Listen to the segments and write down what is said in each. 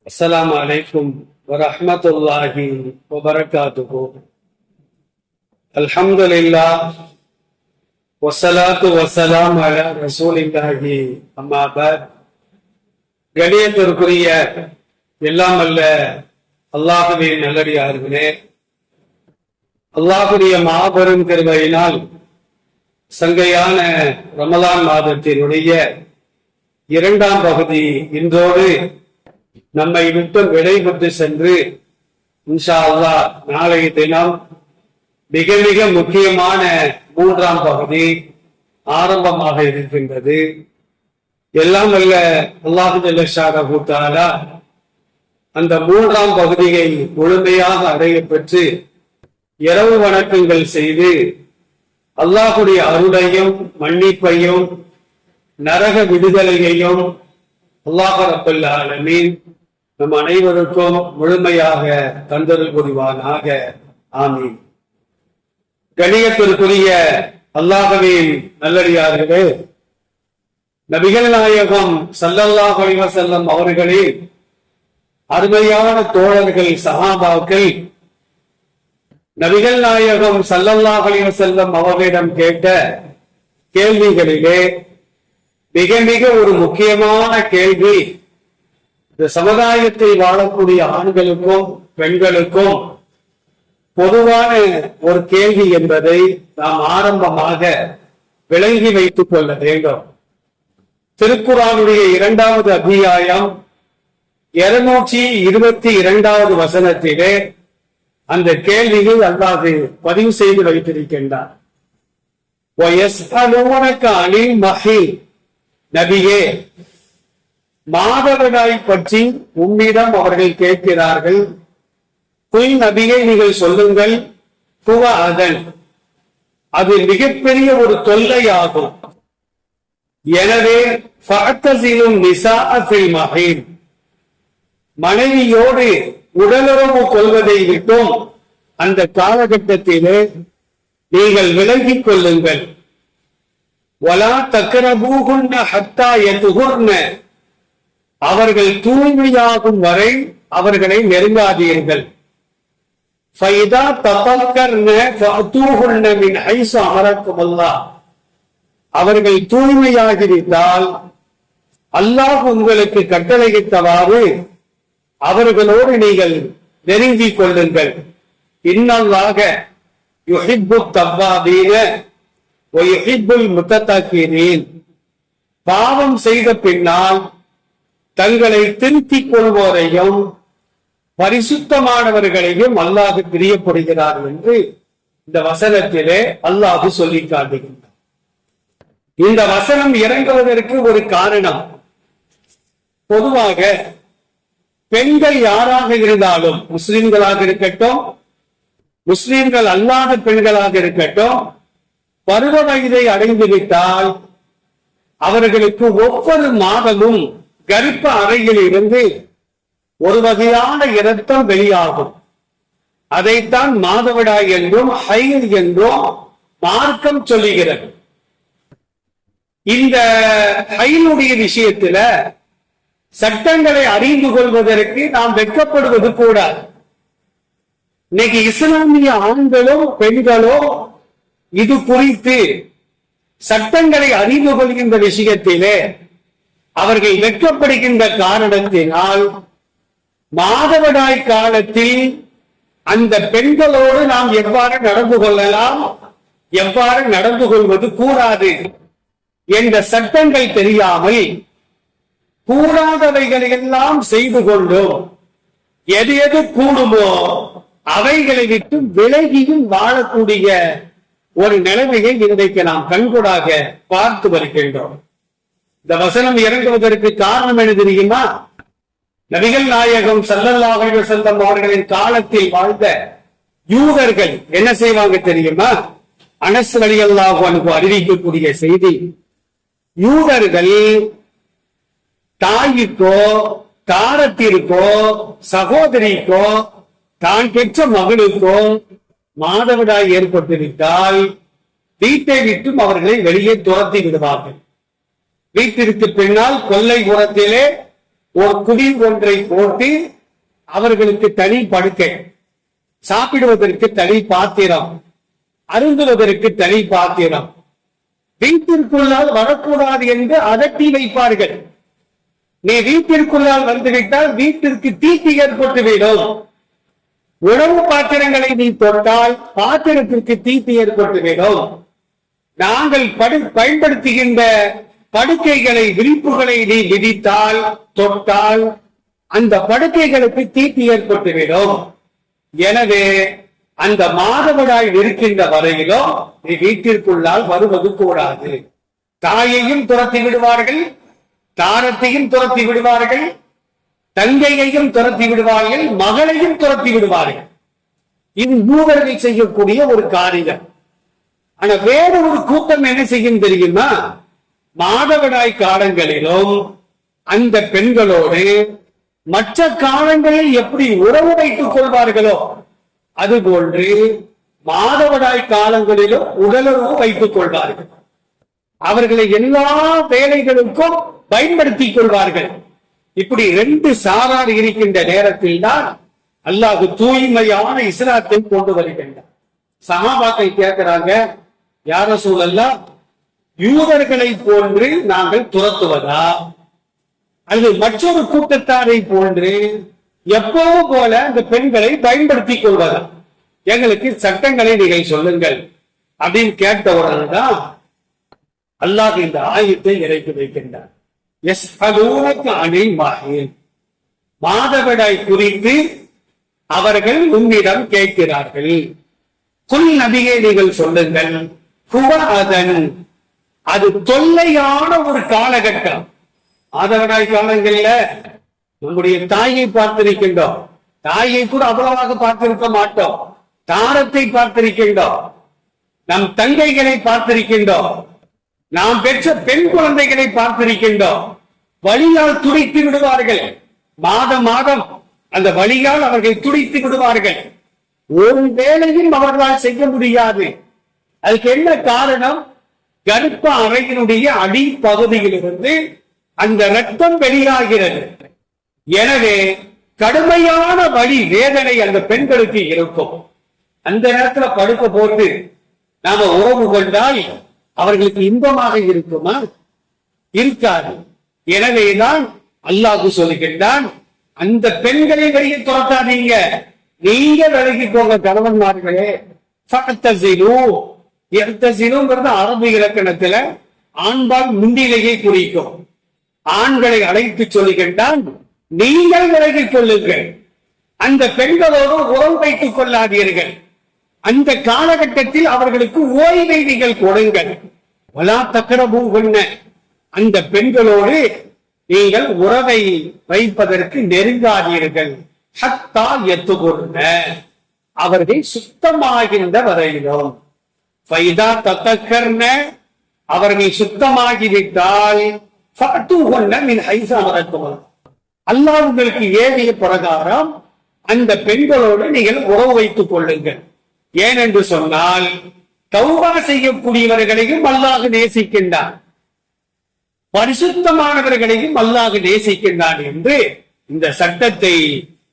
السلام عليكم ورحمة الله وبركاته. الحمد لله والصلاة والسلام على رسول الله. أما بعد, கணியத்திற்குரிய எல்லாம் அல்ல அல்லாஹ்வின் நல்லடியார்களே, அல்லாஹ்வுடைய மாபெரும் கிருபையினால் சங்கையான ரமலான் மாதத்தினுடைய இரண்டாம் பகுதி இன்றோடு நம்மை விட்டு விடைபெற்று சென்று இன்ஷா அல்லாஹ் நாளைய தினம் மிக மிக முக்கியமான மூன்றாம் பகுதி ஆரம்பமாக இருக்கின்றது. எல்லாம் அல்ல அல்லாஹ் ஜல்ல ஷானஹு தஆலா அந்த மூன்றாம் பகுதியை முழுமையாக அடைய பெற்று இரவு வணக்கங்கள் செய்து அல்லாஹுடைய அருளையும் மன்னிப்பையும் நரக விடுதலையையும் அல்லாஹ் ரப்பல் ஆலமீன் நம் அனைவருக்கும் முழுமையாக தந்தருள் புரிவானாக. ஆமீன். கணியத்திற்குரிய அல்லாஹ்வின் நல்லடியார்களே, நபிகள் நாயகம் ஸல்லல்லாஹு அலைஹி வஸல்லம் அவர்களின் அருமையான தோழர்கள் சஹாபாக்கள் நபிகள் நாயகம் ஸல்லல்லாஹு அலைஹி வஸல்லம் அவர்களிடம் கேட்ட கேள்விகளிலே மிக மிக ஒரு முக்கியமான கேள்வி, இந்த சமுதாயத்தை வாழக்கூடிய ஆண்களுக்கும் பெண்களுக்கும் பொதுவான ஒரு கேள்வி என்பதை நாம் ஆரம்பமாக விளங்கி வைத்துக் கொள்ள வேண்டும். திருக்குர்ஆனுடைய 2வது அத்தியாயம் 222வது வசனத்திலே அந்த கேள்வியை அல்லாஹ் பதிவு செய்து வைத்திருக்கின்றார். நபியே, மாதவிடாய் பற்றி உம்மிடம் அவர்கள் கேட்கிறார்கள். குல் நபியை நீங்கள் சொல்லுங்கள், குவ அதன், அது மிகப்பெரிய ஒரு தொல்லையாகும். எனவே ஃபஅத்தஸிலும் நிஸாஅ ஃபில் மஹீத், மனைவியோடு உடலுறவு கொள்வதை விட்டும் அந்த காலகட்டத்திலே நீங்கள் விலகிக் கொள்ளுங்கள். வலா தக்ரபூஹுன்ன ஹத்தா யதுஹுர்ன, அவர்கள் தூய்மையாகும் வரை அவர்களை நெருங்காதீர்கள். ஃபைதா தஃபக்கர்ன ஃபஅதூஹுன்ன மின் ஹைஸு அமரக்குமுல்லாஹ், அவர்கள் தூய்மையாகிவிட்டால் அல்லாஹ் உங்களுக்கு கட்டளையிட்டவாறு அவர்களோடு நீங்கள் நெருங்கிக் கொள்ளுங்கள். இன்னல்லாஹ யுஹிப்புத் தவ்வாபீன வ யுஹிப்புல் முத்தத்தஹிரீன், பாவம் செய்த பின்னால் தங்களை திருத்திக் கொள்வோரையும் பரிசுத்தமானவர்களையும் அல்லாஹ் பிரியப்படுகிறார் என்று இந்த வசனத்திலே அல்லாஹ் சொல்லி காட்டுகின்றார். இந்த வசனம் இறங்குவதற்கு ஒரு காரணம், பொதுவாக பெண்கள் யாராக இருந்தாலும், முஸ்லிம்களாக இருக்கட்டும் முஸ்லிம்கள் அல்லாத பெண்களாக இருக்கட்டும், பருவ வயதை அடைந்துவிட்டால் அவர்களுக்கு ஒவ்வொரு மாதமும் கர்ப்ப அறையில் இருந்து ஒரு வகையான இரத்தம் வெளியாகும். அதைத்தான் மாதவிடாய் என்றும் ஹைல் என்றும் மார்க்கம் சொல்லுகிறது. இந்த ஹைலுடைய விஷயத்துல சட்டங்களை அறிந்து கொள்வதற்கு நாம் வெட்கப்படுவது கூடாது. இன்னைக்கு இஸ்லாமிய ஆண்களும் பெண்களும் இது குறித்து சட்டங்களை அறிந்து கொள்கின்ற விஷயத்திலே அவர்கள் வெட்கப்படுகின்ற காரணத்தினால் மாதவிடாய் காலத்தில் அந்த பெண்களோடு நாம் எவ்வாறு நடந்து கொள்ளலாம், எவ்வாறு நடந்து கொள்வது கூடாது என்ற சட்டங்கள் தெரியாமல் கூடாதவைகளை எல்லாம் செய்து கொண்டும் எது எது கூடுமோ அவைகளை விட்டு விலகியும் வாழக்கூடிய ஒரு நிலைமையை இன்றைக்கு நாம் கண்கூடாக பார்த்து வருகின்றோம். இந்த வசனம் இறங்குவதற்கு காரணம் என்ன தெரியுமா? நபிகள் நாயகம் ஸல்லல்லாஹு அலைஹி வஸல்லம் அவர்களின் காலத்தில் வாழ்ந்த யூதர்கள் என்ன செய்வாங்க தெரியுமா? அனஸ் ரலியல்லாஹு அன்ஹு அறிவிக்கக்கூடிய செய்தி, யூதர்கள் தாய்க்கோ தாரத்திற்கோ சகோதரிக்கோ தான் பெற்ற மகளுக்கோ மாதவிடாய் ஏற்பட்டுவிட்டால் வீட்டை விட்டும் அவர்களை வெளியே துரத்தி விடுவார்கள். வீட்டிற்கு பின்னால் கொல்லை புறத்திலே ஒரு குடில் ஒன்றை போட்டு அவர்களுக்கு தனி படுக்கை, சாப்பிடுவதற்கு தனி பாத்திரம், அருந்துவதற்கு தனி பாத்திரம், வீட்டிற்குள்ளால் வரக்கூடாது என்று அதட்டி வைப்பார்கள். நீ வீட்டிற்குள்ளால் வந்துவிட்டால் வீட்டிற்கு தீட்டு ஏற்பட்டுவிடும். உணவு பாத்திரங்களை நீ தொட்டால் பாத்திரத்திற்கு தீட்டு ஏற்பட்டுவிடும். நாங்கள் பயன்படுத்துகின்ற படுக்கைகளை, விரிப்புகளை நீ விதித்தால், தொட்டால் அந்த படுக்கைகளுக்கு தீட்டு ஏற்பட்டுவிடும். எனவே அந்த மாதவிடாய் இருக்கின்ற வரையிலும் நீ வீட்டிற்குள்ளால் வருவது கூடாது. தாயையும் துரத்தி விடுவார்கள், தாரத்தையும் துரத்தி விடுவார்கள், தங்கையையும் துரத்தி விடுவார்கள், மகளையும் துரத்தி விடுவார்கள். இது யூதர்கள் செய்யக்கூடிய ஒரு காரியம். ஆனா வேற ஒரு கூட்டம் என்ன செய்யும் தெரியுமா? மாதவிடாய் காலங்களிலும் அந்த பெண்களோடு மற்ற காலங்களில் எப்படி உறவு வைத்துக் கொள்வார்களோ அதுபோன்று மாதவிடாய் காலங்களிலும் உடலுறவு வைத்துக் கொள்வார்கள். அவர்களை எல்லா வேலைகளுக்கும் பயன்படுத்திக் கொள்வார்கள். இப்படி ரெண்டு சாரார் இருக்கின்ற நேரத்தில் தான் அல்லாஹ் தூய்மையான இஸ்லாத்தை கொண்டு வருகின்றார். சஹாபாக்கள் கேட்கிறாங்க, யா ரசூலல்லாஹ், யூதர்களை போன்று நாங்கள் துரத்துவதா அல்லது மற்றொரு கூட்டத்தாரை போன்று எப்பவும் போல அந்த பெண்களை பயன்படுத்திக் கொள்வதா? எங்களுக்கு சட்டங்களை நீங்கள் சொல்லுங்கள் அப்படின்னு கேட்டவுடன்தான் அல்லாஹ் இந்த ஆயத்தை இறக்கி வைக்கின்றார். மாதவிடாய் குறித்து அவர்கள் உன்னிடம் கேட்கிறார்கள். குல் நபியே, நீங்கள் சொல்லுங்கள், அது தொல்லையான ஒரு காலகட்டம். மாதவிடாய் காலங்கள்ல நம்முடைய தாயை பார்த்திருக்கின்றோம், தாயை கூட அவ்வளவாக பார்த்திருக்க மாட்டோம். தாரத்தை பார்த்திருக்கின்றோம், நம் தங்கைகளை பார்த்திருக்கின்றோம், நாம் பெற்ற பெண் குழந்தைகளை பார்த்திருக்கின்றோம். வலியால் துடித்து விடுவார்கள். மாதம் மாதம் அந்த வலியால் அவர்கள் துடித்து விடுவார்கள். ஒரு வேளையும் அவர்களால் செய்ய முடியாது. அதுக்கு என்ன காரணம்? கர்ப்ப அறையினுடைய அடிப்பகுதியிலிருந்து அந்த ரத்தம் வெளியாகிறது. எனவே கடுமையான வலி, வேதனை அந்த பெண்களுக்கு இருக்கும். அந்த நேரத்துல படுக்க போட்டு நாம உறவு கொண்டால் அவர்களுக்கு இன்பமாக இருக்குமா? இருக்காது. எனவேதான் அல்லாஹ் சொல்லுகின்றான், அந்த பெண்களை வெளியே துரத்தாதீங்க, நீங்க விலகி போங்க கணவன்மார்களே. அரபு இலக்கணத்துல ஆண்பால் முன்னிலையை குறிக்கும். ஆண்களை அழைத்து சொல்லுகின்றான், நீங்கள் விலகிக் கொள்ளுங்கள், அந்த பெண்களோடு உறவு வைத்துக் கொள்ளாதீர்கள். அந்த காலகட்டத்தில் அவர்களுக்கு ஓய்வை நீங்கள் கொடுங்கள். வலா தக்ரபூஹுன்ன, அந்த பெண்களோடு நீங்கள் உறவை வைப்பதற்கு நெருங்காதீர்கள். ஹத்தா யத்துகுர்ன, அவர்கள் சுத்தமாகின்ற வரையிலும். ஃபைதா தத்தக்கர்ன, அவர்கள் சுத்தமாகிவிட்டால் ஃபஅத்துஹுன்ன மின் ஹைஸு அமரக்கும், அல்லாஹ் உங்களுக்கு ஏவிய பிரகாரம் அந்த பெண்களோடு நீங்கள் உறவு வைத்துக் கொள்ளுங்கள். ஏனென்று சொன்னால் தௌபா செய்யக்கூடியவர்களையும் அல்லாஹ் நேசிக்கின்றான், பரிசுத்தமானவர்களையும் அல்லாஹ் நேசிக்கின்றான் என்று இந்த சட்டத்தை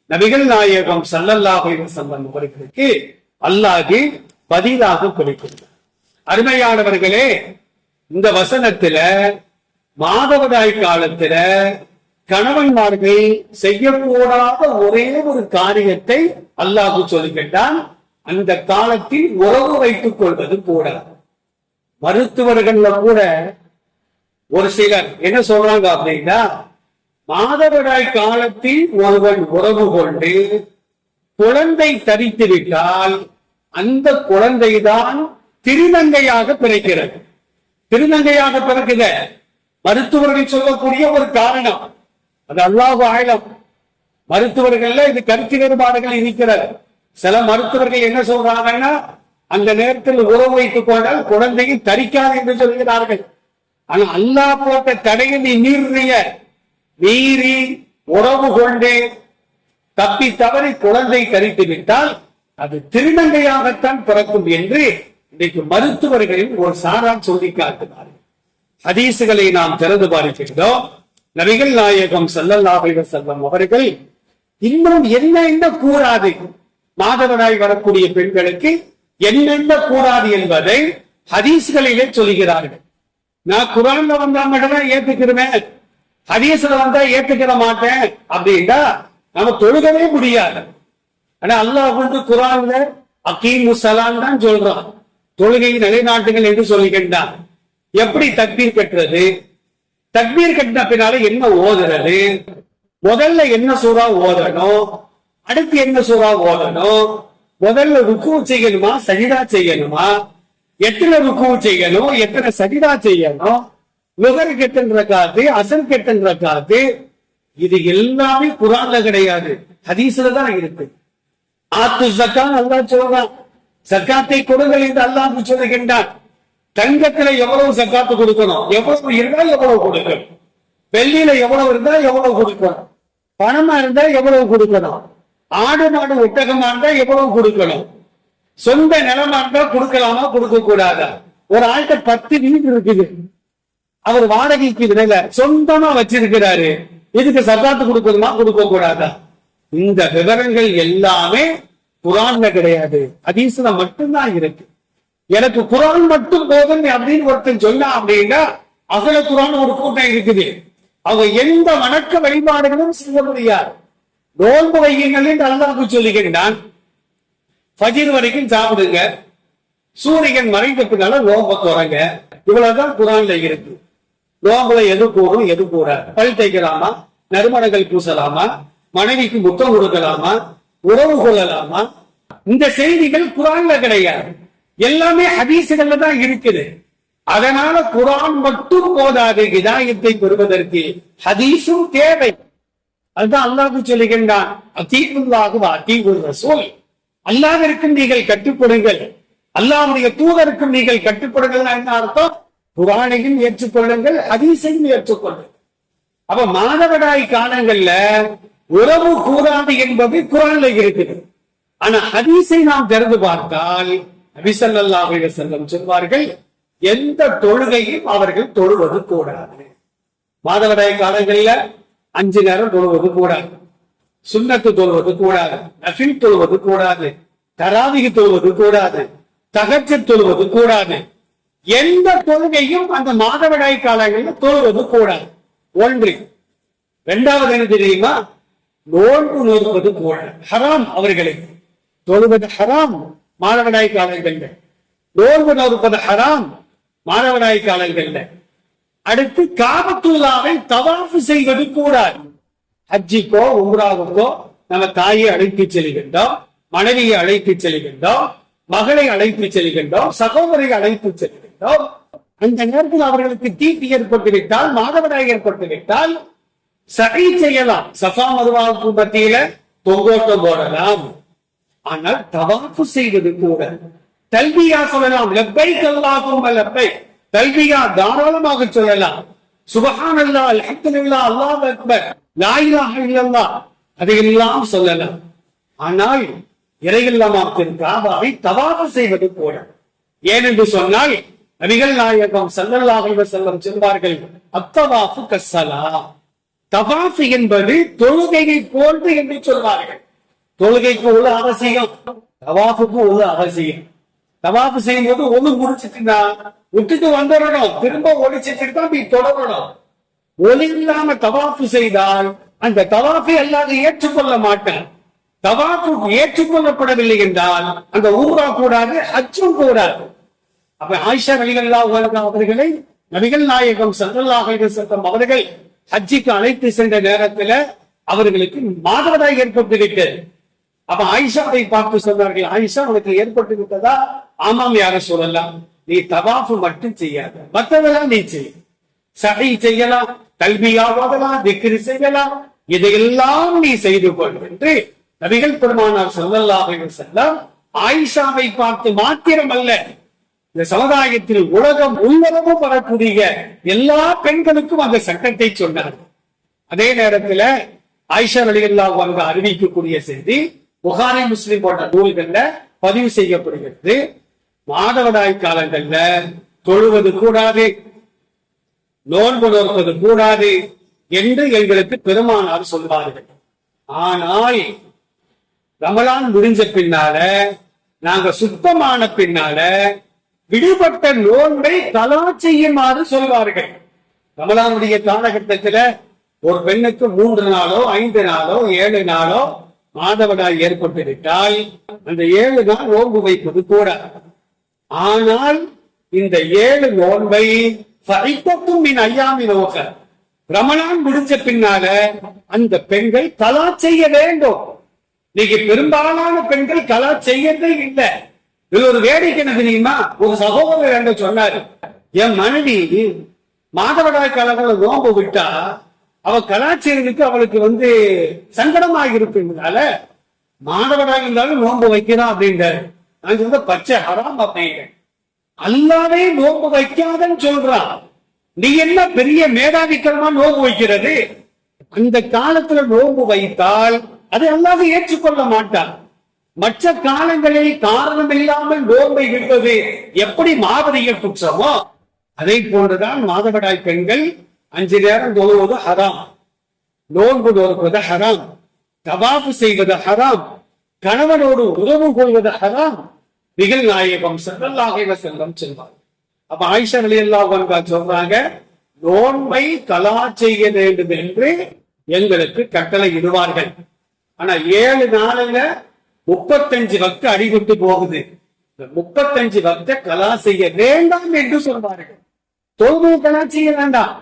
நபிகள் நாயகம் ஸல்லல்லாஹு அலைஹி வஸல்லம் அவர்களுக்கு அல்லாஹ் பதிலாக கொடுக்கின்றார். அருமையானவர்களே, இந்த வசனத்துல மாதவிடாய் காலத்துல கணவன்மார்கள் செய்யக்கூடாத ஒரே ஒரு காரியத்தை அல்லாஹ் சொல்லுகின்றான், அந்த காலத்தில் உறவு வைத்துக் கொள்வது கூடாது. மருத்துவர்கள்ல கூட ஒரு சிலர் என்ன சொல்றாங்க அப்படின்னா, மாதவிடாய் காலத்தில் ஒருவன் உறவு கொண்டு குழந்தை தரித்து விட்டால் அந்த குழந்தைதான் திருநங்கையாக பிறக்கிறது. திருநங்கையாக பிறக்குத மருத்துவர்கள் சொல்லக்கூடிய ஒரு காரணம். அது அல்லாஹு ஆலம். மருத்துவர்கள்ல இது கருத்து வேறுபாடுகள் இருக்கிறது. சில மருத்துவர்கள் என்ன சொல்றாங்கன்னா, அந்த நேரத்தில் உறவு வைத்துக் கொண்டால் குழந்தையை தரிக்காது என்று சொல்கிறார்கள். ஆனா அல்லாஹ் போட்ட தடையை நீ மீறி உறவு கொண்டு தப்பி தவறி குழந்தை தரித்து விட்டால் அது திருநங்கையாகத்தான் பிறக்கும் என்று இன்றைக்கு மருத்துவர்களின் ஒரு சாரார் சொல்லி காட்டுகிறார்கள். ஹதீசுகளை நாம் திறந்து பார்க்கின்றோம். நபிகள் நாயகம் ஸல்லல்லாஹு அலைஹி வஸல்லம் அவர்கள் இன்னும் என்னென்ன கூடாது, மாதவிடாய் வரக்கூடிய பெண்களுக்கு என்னென்ன கூடாது என்பதை ஹதீஸ்களிலே சொல்கிறார்கள். நான் குர்ஆன்ல வந்தா மட்டும்தான் ஏத்துக்கிறேன், ஹதீஸ்ல வந்தா ஏத்துக்கிற மாட்டேன் அப்படின்னா நம்ம தொழுகவே முடியாது. ஆனா அல்லாஹ் வந்து குர்ஆன்ல அகீமுஸ் ஸலாம் தான் சொல்றான், தொழுகை நிலைநாட்டுங்கள் என்று சொல்லுகின்றான். எப்படி தக்பீர் கட்டுறது, தக்பீர் கட்டின பின்னால என்ன ஓதுறது, முதல்ல என்ன சூறா ஓதணும், அடுத்து என்ன சூறா ஓதணும், முதல்ல ருக்கு செய்யணுமா சஜிதா செய்யணுமா, எத்தனை ருக்கு செய்யணும், எத்தனை சஜிதா செய்யணும், லுஹருக்கு எத்தனை ரக்காத்து, அஸருக்கு எத்தனை ரக்காத்து, இது எல்லாமே குர்ஆன்ல கிடையாது, ஹதீஸ்ல தான் இருக்கு. ஆத்து ஸக்காத் அல்லாஹ் சொல்றான், ஸக்காத்தை கொடுங்கள் என்று அல்லாஹ் சொல்லுகின்றான். தங்கத்துல எவ்வளவு ஸக்காத்து கொடுக்கணும், எவ்வளவு இருந்தா எவ்வளவு கொடுக்கணும், வெள்ளியில எவ்வளவு இருந்தா எவ்வளவு கொடுக்கணும், பணமா இருந்தா எவ்வளவு கொடுக்கணும், ஆடு மாடு ஒட்டகமா இருந்தா எவ்வளவு கொடுக்கணும், சொந்த நிலமா இருந்தா கொடுக்கலாமா கொடுக்க கூடாதா. ஒரு ஆள்கிட்ட 10 வீடு இருக்குது, அவர் வாடகைக்கு நில சொந்தமா வச்சிருக்கிறாரு, இதுக்கு ஸக்காத்து கொடுக்கணுமா கொடுக்க கூடாதா. இந்த விவரங்கள் எல்லாமே குர்ஆன்ல கிடையாது, ஹதீஸ்ல மட்டும்தான் இருக்கு. எனக்கு குர்ஆன் மட்டும் போதும் அப்படின்னு ஒருத்தன் சொன்னா அப்படின்னா அகல குர்ஆன் ஒரு கூட்டம் இருக்குது, அவங்க எந்த வணக்க வழிபாடுகளும் செய்ய முடியாது. நோன்பு வையுங்கள் என்று அல்லாஹ் சொல்லுகின்றான், ஃபஜ்ர் வரைக்கும் சாப்பிடுங்க, சூரியன் மறைந்ததுனால நோன்பை தொடங்க, இவ்வளவுதான் குர்ஆன்ல இருக்கு. நோம்புல எது கூடும் எது கூடாது, பல் தைக்கலாமா, நறுமணங்கள் பூசலாமா, மனைவிக்கு முத்தம் கொடுக்கலாமா, உறவு கொள்ளலாமா, இந்த செய்திகள் குர்ஆன்ல கிடையாது, எல்லாமே ஹதீஸ்கள்ல தான் இருக்குது. அதனால குர்ஆன் மட்டும் போதாது, ஹிதாயத்தை பெறுவதற்கு ஹதீஸும் தேவை. அதுதான் அல்லாஹ் சொல்லுகின்றான், அத்தீஉல்லாஹு வ அத்தீஉர் ரசூல், அல்லாஹ்விற்கும் நீங்கள் கட்டுப்படுங்கள், அல்லாஹ்வுடைய தூதருக்கும் நீங்கள் கட்டுப்படுங்கள். என்ன அர்த்தம்? குர்ஆனையும் ஏற்றுக்கொள்ளுங்கள், ஹதீஸையும் ஏற்றுக்கொள்ளுங்கள். அப்ப மாதவிடாய் காலங்கள்ல உறவு கூடாது என்பது குர்ஆன்ல இருக்குது. ஆனா ஹதீஸை நாம் திறந்து பார்த்தால் நபி ஸல்லல்லாஹு அலைஹி வஸல்லம் சொல்வார்கள், எந்த தொழுகையும் அவர்கள் தொழுவது கூடாது. மாதவிடாய் காலங்கள்ல 5 நேரம் தொழுவது கூடாது, சுன்னத்து தொழுவது கூடாது, நஃபில் தொழுவது கூடாது, தராவிஹ் தொழுவது கூடாது, தஹஜ்ஜுத் தொழுவது கூடாது. எந்த தொழுகையும் அந்த மாதவிடாய் காலங்களில் தொழுவது கூடாது. ஒன்று. இரண்டாவது என்ன தெரியுமா? நோன்பு நோற்பது கூடாது, ஹராம் அவர்களுக்கு. தொழுவது ஹராம் மாதவிடாய் காலங்கள்ல, நோன்பு நோற்பது ஹராம் மாதவிடாய் காலங்கள்ல. அடுத்து காபத்துல்லாவை தவாஃப் செய்வது கூடாது. ஹஜ்ஜிக்கோ உம்ராவுக்கோ நம்ம தாயை அழைத்து செல்கின்றோம், மனைவியை அழைத்து செல்கின்றோம், மகளை அழைத்து செல்கின்றோம், சகோதரியை அழைத்து செல்கின்றோம். அந்த நேரத்தில் அவர்களுக்கு தீட்டு ஏற்பட்டு விட்டால், மாதவிடாய் ஏற்பட்டு விட்டால் சஹீ செய்யலாம், சஃபா மர்வாவுக்கு மத்தியில தொங்கோட்டம் போடலாம். ஆனால் தவாஃப் செய்வது கூட, தல்பியா சொல்லலாம், லப்பைக் அல்லாஹும்ம லப்பைக், தல்பியா தாராளமாக சொல்லலாம், சுப்ஹானல்லாஹ், அல்ஹம்துலில்லாஹ், அல்லாஹு அக்பர், லா இலாஹ இல்லல்லாஹ், அதையெல்லாம் சொல்லலாம். ஆனால் இறையில்லமாம் காபாவை தவாஃப் செய்வது கூட. ஏனென்று சொன்னால் நபிகள் நாயகம் ஸல்லல்லாஹு அலைஹி வஸல்லம் சொல்வார்கள், அத்தவாஃபு கஸ்ஸலாம், தவாஃப் என்பது தொழுகையை போன்று என்று சொல்வார்கள். தொழுகைக்கு உள்ள அவசியம், தவாஃபுக்கு உள்ள அவசியம். தவாஃப் செய்யும் போது ஒண்ணு முடிச்சுட்டுனா விட்டுட்டு வந்துடணும், திரும்ப ஒழிச்சிட்டு தான் போய் தொடரணும். ஒளி இல்லாம தவாஃப் செய்தால் அந்த தவாஃபை அல்லாஹ் ஏற்றுக்கொள்ள மாட்டான். தவாஃப் ஏற்றுக்கொள்ளப்படவில்லை என்றால் அந்த உம்ரா கூடாது, ஹஜ்ஜும் கூடாது. அப்ப ஆயிஷா ரலியல்லாஹு அன்ஹா அவர்களை நபிகள் நாயகம் ஸல்லல்லாஹு அலைஹி வஸல்லம் அவர்கள் ஹஜ்ஜிக்கு அழைத்து சென்ற நேரத்துல அவர்களுக்கு மாதவிடாய் ஏற்பட்டு விட்டது. அப்ப ஆயிஷாவை பார்த்து சொன்னார்கள், ஆயிஷா உனக்கு ஏற்பட்டு விட்டதா? ஆமாம் யா ரசூலல்லாஹ், நீ தவாஃப் மட்டும் செய்யாத, மற்றதெல்லாம் நீ செய், சஹீ செய்யலாம், தல்பியா ஓதலாம், திக்ர் செய்யலாம், இதையெல்லாம் நீ செய்து கொள் என்று நபிகள் பெருமானார் ஸல்லல்லாஹு அலைஹி வஸல்லம் ஆயிஷாவை பார்த்து மாத்திரமல்ல, இந்த சமுதாயத்தில் உலகம் உள்ளளவு வரக்கூடிய எல்லா பெண்களுக்கும் அந்த சட்டத்தை சொன்னார். அதே நேரத்தில் ஆயிஷா ரலியல்லாஹு அன்ஹா அறிவிக்கக்கூடிய செய்தி புகாரி, முஸ்லிம் போன்ற நூல்கள்ல பதிவு செய்யப்படுகிறது. மாதவிடாய் காலங்கள்ல தொழுவது கூடாது, நோன்பு நோற்பது கூடாது, என்று எங்களுக்கு பெருமானார் சொல்வார்கள். ஆனால் ரமலான் முடிஞ்ச பின்னால, நாங்க சுத்தமான பின்னால விடுபட்ட நோன்பை கலா செய்யுமாறு சொல்வார்கள். ரமலானுடைய காலகட்டத்துல ஒரு பெண்ணுக்கு 3 நாளோ 5 நாளோ 7 நாளோ மாதவிடாய் ஏற்பட்டுவிட்டால் அந்த 7 நாள் நோன்பு வைப்பது கூட. ஆனால் இந்த 7 நோன்பை ஐயாமி நோக்க ரமலான் முடிஞ்ச பின்னால அந்த பெண்கள் கலா செய்ய வேண்டும். இன்னைக்கு பெரும்பாலான பெண்கள் கலா செய்யறதே இல்லை. இது ஒரு வேடிக்கை என்ன தெரியுமா? ஒரு சகோதரர் என்று சொன்னாரு, என் மனைவி மாதவிடாய் காலங்களில் நோன்பு விட்டா அவ கலாச்சாரத்துக்கு அவளுக்கு சங்கடமாக இருப்பதுனால மாதவிடாய் இருந்தாலும் நோன்பு வைக்கிறான் அப்படின்றாரு. நான் சொல்ற பச்சை ஹராம் அப்படிங்க. அல்லாவே நோன்பு வைக்காதன்னு சொல்றான். நீ என்ன பெரிய மேதாவித்தனமா நோன்பு வைக்கிறது? அந்த காலத்துல நோன்பு வைத்தால் அதை அல்லாஹ் ஏற்றுக்கொள்ள மாட்டான். மற்ற காலங்களில் காரணம் இல்லாமல் நோன்பை விடுவது எப்படி மாபதிக குற்றமோ அதை போன்றுதான் மாதவிடாய் பெண்கள் 5 நேரம் தொழுவது ஹராம், நோன்பு நோக்குவது ஹராம், தவாஃப் செய்வது ஹராம், கணவனோடு உறவு கொள்வது ஹராம். நிகழ் நாயகம் ஸல்லல்லாஹு அலைஹி வஸல்லம் சொல்வார். அப்ப ஆயிஷா ரலியல்லாஹு அன்ஹா சொல்றாங்க, நோன்பை கலா செய்ய வேண்டும் என்று எங்களுக்கு கட்டளை இடுவார்கள். ஆனா 7 நாளுல 35 வக்து அடிபட்டு போகுது. 35 வக்த கலா செய்ய வேண்டாம் என்று சொல்வார்கள். தொழுகை கலா செய்ய வேண்டாம்.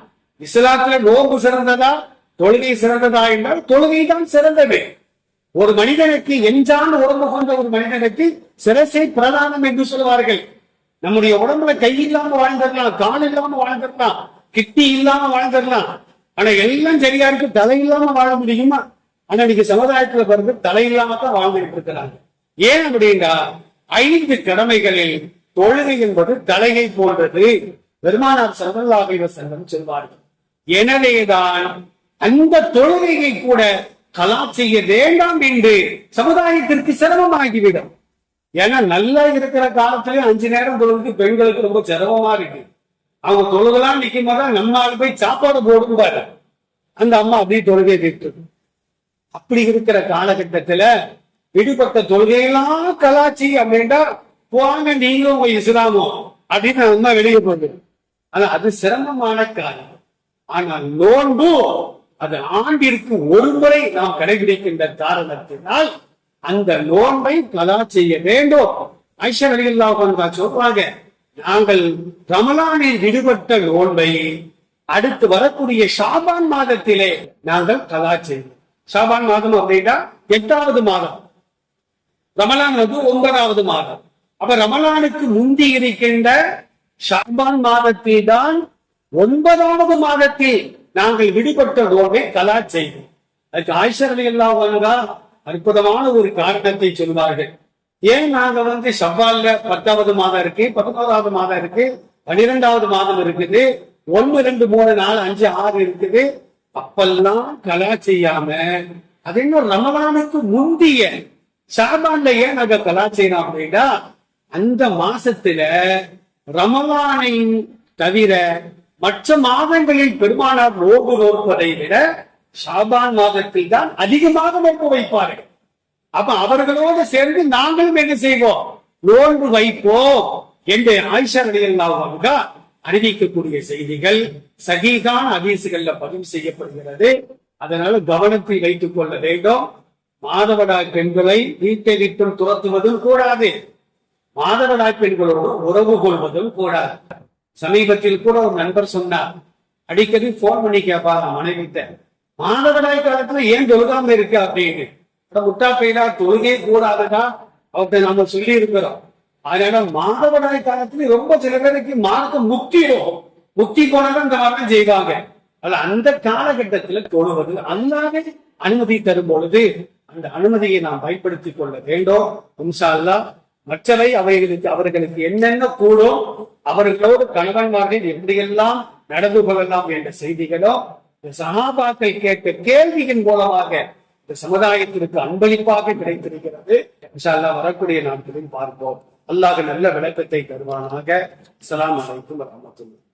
இஸ்லாத்துல நோன்பு சிறந்ததா தொழுகை சிறந்ததா என்றால் தொழுகை தான் சிறந்தது. ஒரு மனிதனுக்கு எஞ்சான் உடம்பு கொண்ட ஒரு மனிதனுக்கு சிரசை பிரதானம் என்று சொல்வார்கள். நம்முடைய உடம்புல கை இல்லாம வாழ்ந்துடலாம், கால் இல்லாம வாழ்ந்துடலாம், கிட்னி இல்லாம வாழ்ந்துடலாம். ஆனா எல்லாம் சரியா இருக்கு, தலை இல்லாம வாழ முடியுமா? ஆனா இன்னைக்கு சமுதாயத்துல பிறகு தலை இல்லாம தான் வாழ்ந்துட்டு இருக்கிறாங்க. ஏன் அப்படின்னா 5 கடமைகளில் தொழுகை என்பது தலையை போன்றது. பெருமானார் ஸல்லல்லாஹு அலைஹி வஸல்லம் சொல்வார்கள். எனவேதான் அந்த தொழுகையை கூட கலா செய்ய வேண்டாம் என்று சமுதாயத்திற்கு சிரமமாகிவிடும். ஏன்னா நல்லா இருக்கிற காலத்திலே 5 நேரம் தொழுது பெண்களுக்கு ரொம்ப சிரமமா இருக்கு. அவங்க தொழுகலாம் நிற்கும் போது நம்மால் போய் சாப்பாடு போடுவாரு, அந்த அம்மா அப்படியே தொழுகை கேட்டு. அப்படி இருக்கிற காலகட்டத்துல விடுபட்ட தொழுகையெல்லாம் கலாச்சி அப்படின்னா போவாங்க நீங்களும் உங்க இஸ்லாமும் அப்படின்னு அம்மா வெளியே போகுது. ஆனா அது சிரமமான காலம். ஆனால் நோன்பு அது ஆண்டிற்கு ஒரு முறை நாம் கடைபிடிக்கின்ற காரணத்தினால் அந்த நோன்பை கலா செய்ய வேண்டும். ஆயிஷா ரலியல்லாஹு அன்ஹா சொல்றாங்க, நாங்கள் ரமலானில் விடுபட்ட நோன்பை அடுத்து வரக்கூடிய ஷாபான் மாதத்திலே நாங்கள் கலா செய்வோம். ஷாபான் மாதம் அப்படின்னா 8வது மாதம், ரமலான் 9வது மாதம். அப்ப ரமலானுக்கு முந்தி இருக்கின்ற ஷாபான் மாதத்தில் தான் 9வது மாதத்தில் நாங்கள் விடுபட்ட நோன்பை கலா செய்வோம். அதுக்கு ஆயிஷா ரலியல்லாஹு அன்ஹா அற்புதமான ஒரு காரணத்தை சொல்வார்கள். ஏன் நாங்க ஷவ்வால்ல 10வது மாதம் இருக்கு, 11வது மாதம் இருக்கு, 12வது மாதம் இருக்குது, 1, 2, 3, 4, 5, 6 இருக்குது, அப்பெல்லாம் கலா செய்யாம அது இன்னும் ரமலானுக்கு முந்திய ஷாபான்ல ஏன் நாங்க கலா செய்யணும் அப்படின்னா அந்த மாசத்துல ரமலானை தவிர மற்ற மாதங்களில் பெருமானார் நோன்பு நோற்பதை விட ஷாபான் மாதத்தில் தான் அதிகமாக நோன்பு வைப்பார்கள். அப்ப அவர்களோடு சேர்ந்து நாங்களும் என்ன செய்வோம், நோன்பு வைப்போம் என்று ஆயிஷா ரலியல்லாஹு அன்ஹா அறிவிக்கக்கூடிய செய்திகள் சஹீஹான ஹதீஸ்கள்ல பதிவு செய்யப்படுகிறது. அதனால கவனத்தில் வைத்துக் கொள்ள வேண்டும். மாதவிடாய் பெண்களை வீட்டை விட்டு துரத்துவதும் கூடாது, மாதவிடாய் பெண்களோடு உறவு கொள்வதும் கூடாது. சமீபத்தில் கூட ஒரு நண்பர் சொன்னார், அடிக்கடி போன் பண்ணி கேட்பாங்க மனைவிட்ட, மாதவிடாய் காலத்துல ஏன் தொழுகாம இருக்கு அப்படின்னு. முட்டா பெய்தா தொழுகே கூடாதுன்னா அவர்கிட்ட நம்ம சொல்லி இருக்கிறோம். அதனால மாதவிடாய் காலத்துல ரொம்ப சில பேருக்கு மார்க்கம் முக்தி போனதான் இந்த மாதிரி செய்வாங்க. அதுல அந்த காலகட்டத்துல தொழுவது அல்லாவே அனுமதி தரும் பொழுது அந்த அனுமதியை நாம் பயன்படுத்திக் கொள்ள வேண்டும். இன்ஷா அல்லாஹ் மற்றவை அவர்களுக்கு என்னென்ன கூடும், அவர்களோடு கணவன்மார்கள் எப்படியெல்லாம் நடந்து கொள்ளலாம் என்ற செய்திகளோ சஹாபாக்கள் கேட்ட கேள்வியின் மூலமாக இந்த சமுதாயத்திற்கு அன்பளிப்பாக கிடைத்திருக்கிறது. இன்ஷா அல்லாஹ் வரக்கூடிய நாட்களில் பார்ப்போம். அல்லாஹ் நல்ல விளக்கத்தை தருவானாக. அஸ்ஸலாமு அலைக்கும் வரஹ்மத்துல்லாஹ்.